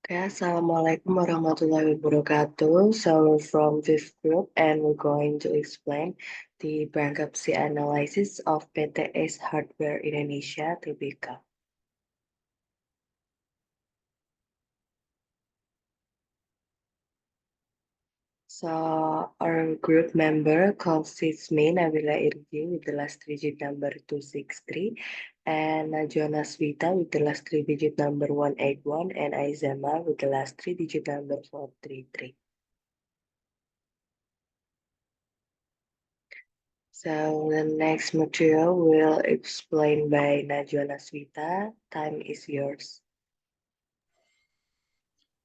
Okay, Assalamualaikum warahmatullahi wabarakatuh. So we're from Fifth Group and we're going to explain the bankruptcy analysis of PTS Hardware Indonesia Tbk. So our group member consists me, Nabila Irgi, with the last digit number 263, and Najwa Swita with the last three digit number 181, and Aizama with the last three digit number 433. So the next material will explained by Najwa Swita. Time is yours.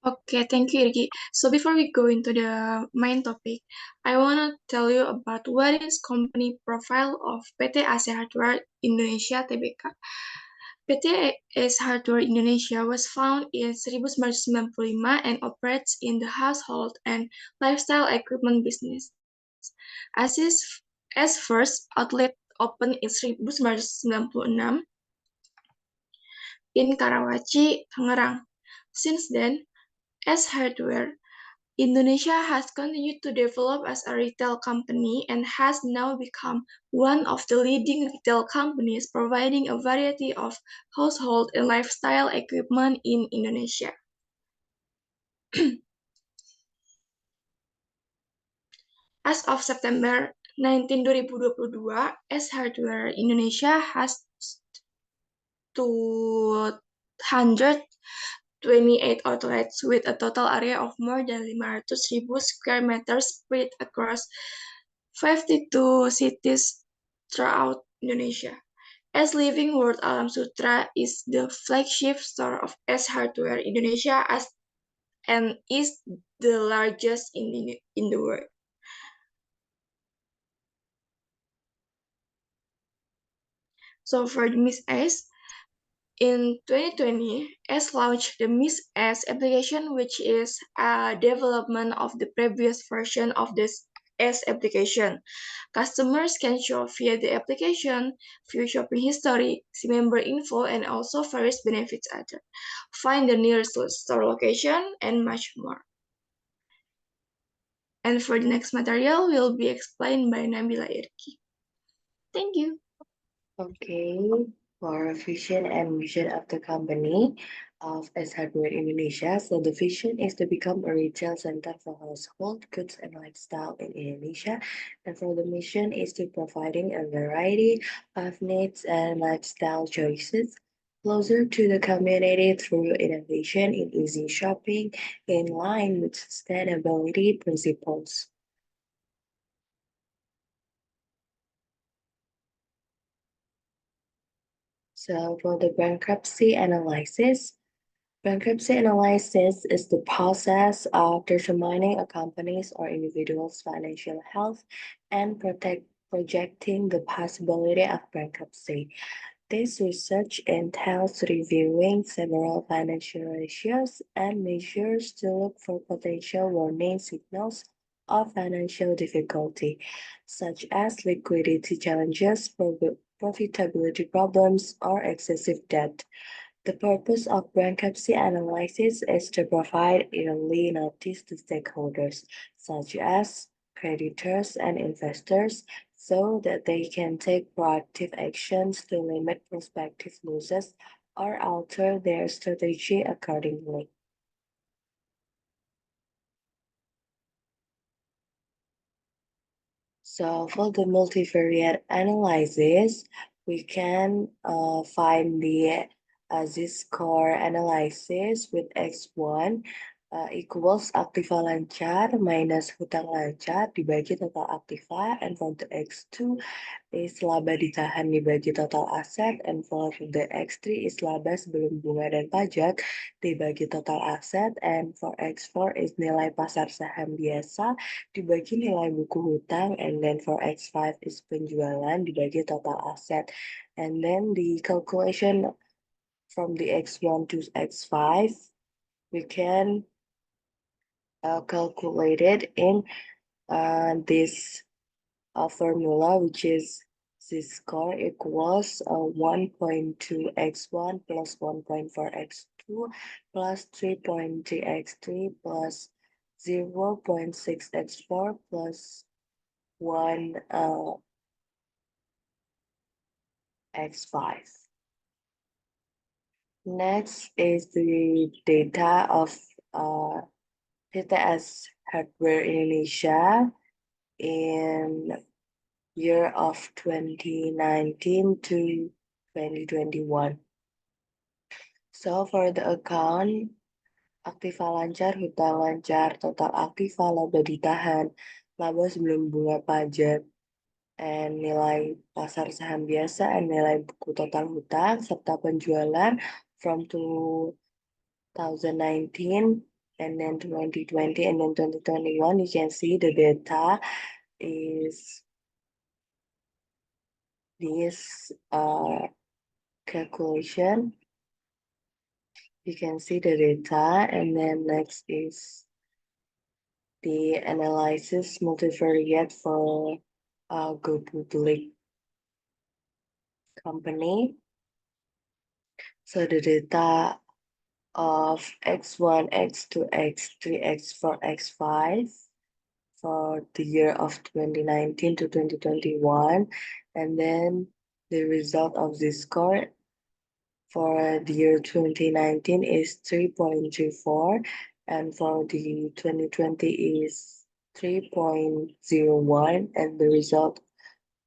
Okay, thank you, Irgi. So before we go into the main topic, I want to tell you about what is company profile of PT AC Hardware Indonesia Tbk. PT AC Hardware Indonesia was founded in 1995 and operates in the household and lifestyle equipment business. As first outlet opened in 1996 in Karawaci, Tangerang. Since then, as Hardware Indonesia has continued to develop as a retail company and has now become one of the leading retail companies providing a variety of household and lifestyle equipment in Indonesia. As of September 19, 2022, S Hardware Indonesia has 228 outlets with a total area of more than 500,000 square meters spread across 52 cities throughout Indonesia. S Living World Alam Sutra is the flagship store of S Hardware Indonesia and is the largest in the world. So for the Miss S, in 2020, S launched the Miss S application, which is a development of the previous version of this S application. Customers can shop via the application, view shopping history, see member info, and also various benefits other. Find the nearest store location, and much more. And for the next material will be explained by Nabila Irki. Thank you. Okay, for vision and mission of the company of S Hardware Indonesia. So the vision is to become a retail center for household goods and lifestyle in Indonesia. And for the mission is to providing a variety of needs and lifestyle choices closer to the community through innovation in easy shopping in line with sustainability principles. So for the bankruptcy analysis is the process of determining a company's or individual's financial health and projecting the possibility of bankruptcy. This research entails reviewing several financial ratios and measures to look for potential warning signals of financial difficulty, such as liquidity challenges, profitability problems, or excessive debt. The purpose of bankruptcy analysis is to provide early notice to stakeholders, such as creditors and investors, so that they can take proactive actions to limit prospective losses or alter their strategy accordingly. So for the multivariate analysis, we can find the z-score analysis with X1 equals aktiva lancar minus hutang lancar dibagi total aktiva, and for the X2 is laba ditahan dibagi total aset, and for the X3 is laba sebelum bunga dan pajak dibagi total aset, and for X4 is nilai pasar saham biasa dibagi nilai buku hutang, and then for X5 is penjualan dibagi total aset. And then the calculation from the X1 to X5, we can calculate it in this formula, which is z-score equals 1.2x1 plus 1.4x2 plus 3.3x3 plus 0.6x4 plus 1 x5. Next is the data of PTS Hardware Indonesia in year of 2019 to 2021. So for the account, aktiva lancar, hutang lancar, total aktiva, laba ditahan, laba sebelum bunga pajak, and nilai pasar saham biasa, and nilai buku total hutang, serta penjualan from 2019 and then 2020 and then 2021. You can see the data is this calculation. You can see the data, and then next is the analysis multivariate for Go Public company. So the data of x1, x2, x3, x4, x5 for the year of 2019 to 2021, and then the result of this score for the year 2019 is 3.24, and for the 2020 is 3.01, and the result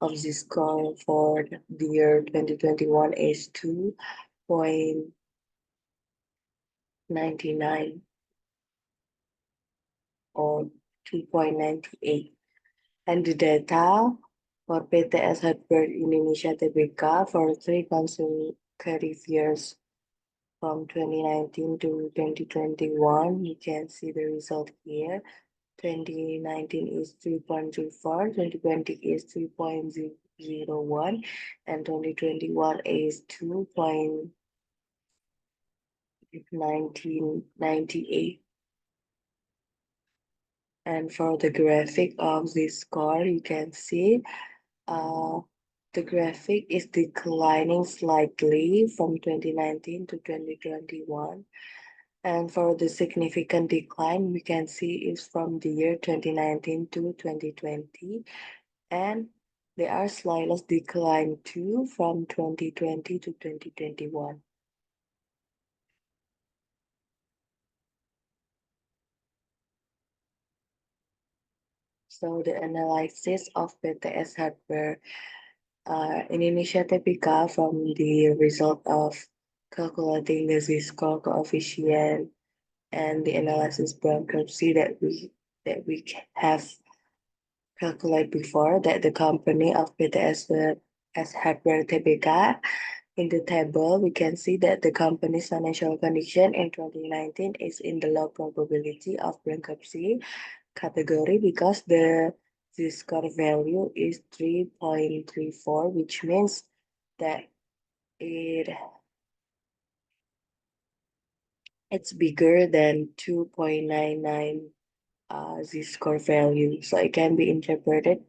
of this score for the year 2021 is 2.99 or 2.98. And the data for PTS Hardware Indonesia Tbk for 3 consecutive years from 2019 to 2021. You can see the result here. 2019 is 3.24, 2020 is 3.01, and 2021 is 2.1998. And for the graphic of this score, you can see the graphic is declining slightly from 2019 to 2021. And for the significant decline, we can see is from the year 2019 to 2020. And there are slight decline too from 2020 to 2021. So the analysis of PTS hardware Indonesia Tbk from the result of calculating the z-score coefficient and the analysis bankruptcy that we have calculated before, that the company of PTS as Hardware Tbk. In the table, we can see that the company's financial condition in 2019 is in the low probability of bankruptcy category because the z-score value is 3.34, which means that it's bigger than 2.99 z-score value. So it can be interpreted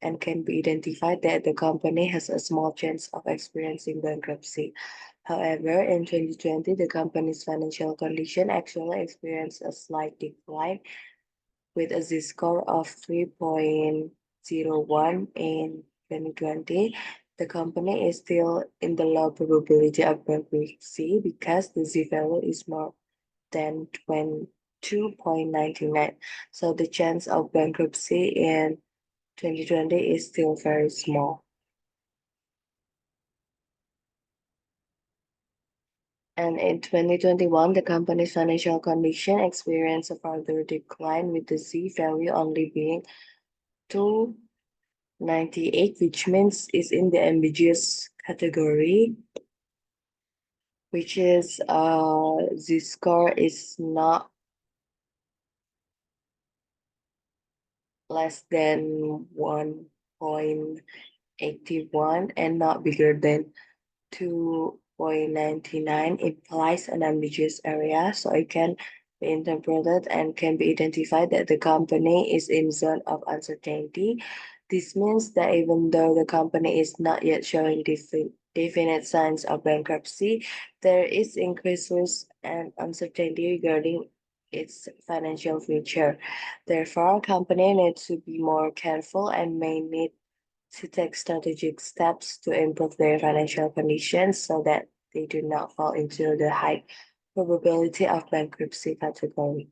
and can be identified that the company has a small chance of experiencing bankruptcy. However, in 2020, the company's financial condition actually experienced a slight decline with a z-score of 3.01 in 2020. The company is still in the low probability of bankruptcy because the z-value is more than 2.99. So the chance of bankruptcy in 2020 is still very small. And in 2021, the company's financial condition experienced a further decline with the z-value only being 2.98, which means is in the ambiguous category, which is z-score is not less than 1.81 and not bigger than 2.99 implies an ambiguous area, so it can be interpreted and can be identified that the company is in zone of uncertainty. This means that even though the company is not yet showing definite signs of bankruptcy, there is increased risk and uncertainty regarding its financial future. Therefore, company needs to be more careful and may need to take strategic steps to improve their financial conditions so that they do not fall into the high probability of bankruptcy category.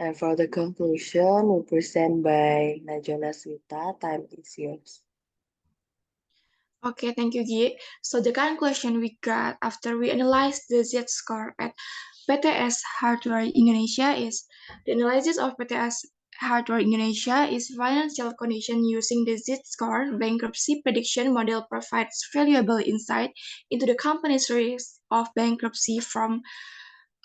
And for the conclusion, we present by Najona Swita. Time is yours. Okay, thank you, Gi. So the conclusion we got after we analyzed the Z-score at PTS Hardware Indonesia is the analysis of PTS Hardware Indonesia is financial condition using the Z-score bankruptcy prediction model provides valuable insight into the company's risk of bankruptcy from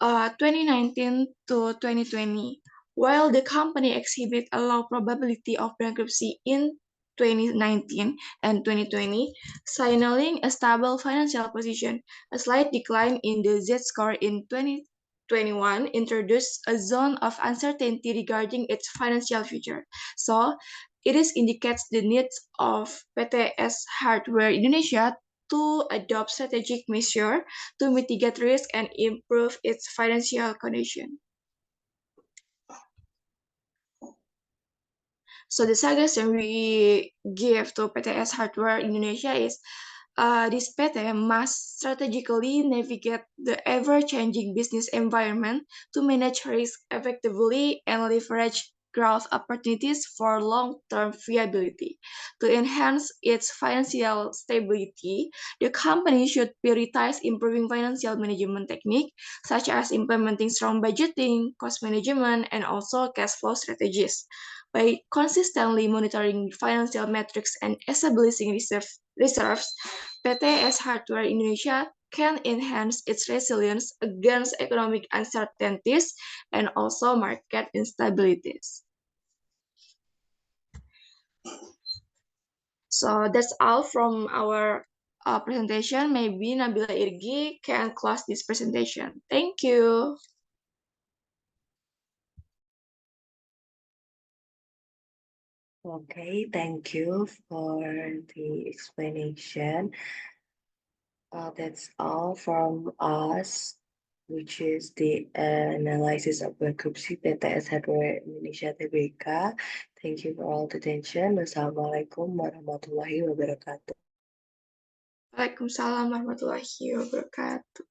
2019 to 2020. While the company exhibit a low probability of bankruptcy in 2019 and 2020, signaling a stable financial position. A slight decline in the Z-score in 2021 introduced a zone of uncertainty regarding its financial future. So, it is indicates the needs of PTS Hardware Indonesia to adopt strategic measures to mitigate risk and improve its financial condition. So the suggestion we give to PTS Hardware Indonesia is this PT must strategically navigate the ever-changing business environment to manage risk effectively and leverage growth opportunities for long-term viability. To enhance its financial stability, the company should prioritize improving financial management techniques such as implementing strong budgeting, cost management, and also cash flow strategies. By consistently monitoring financial metrics and establishing reserves, PTS Hardware Indonesia can enhance its resilience against economic uncertainties and also market instabilities. So that's all from our presentation. Maybe Nabila Irgi can close this presentation. Thank you. Okay, thank you for the explanation. That's all from us, which is the analysis of bankruptcy PTS Hardware Indonesia Tbk. Thank you for all the attention. Wassalamualaikum warahmatullahi wabarakatuh. Waalaikumsalam warahmatullahi wabarakatuh.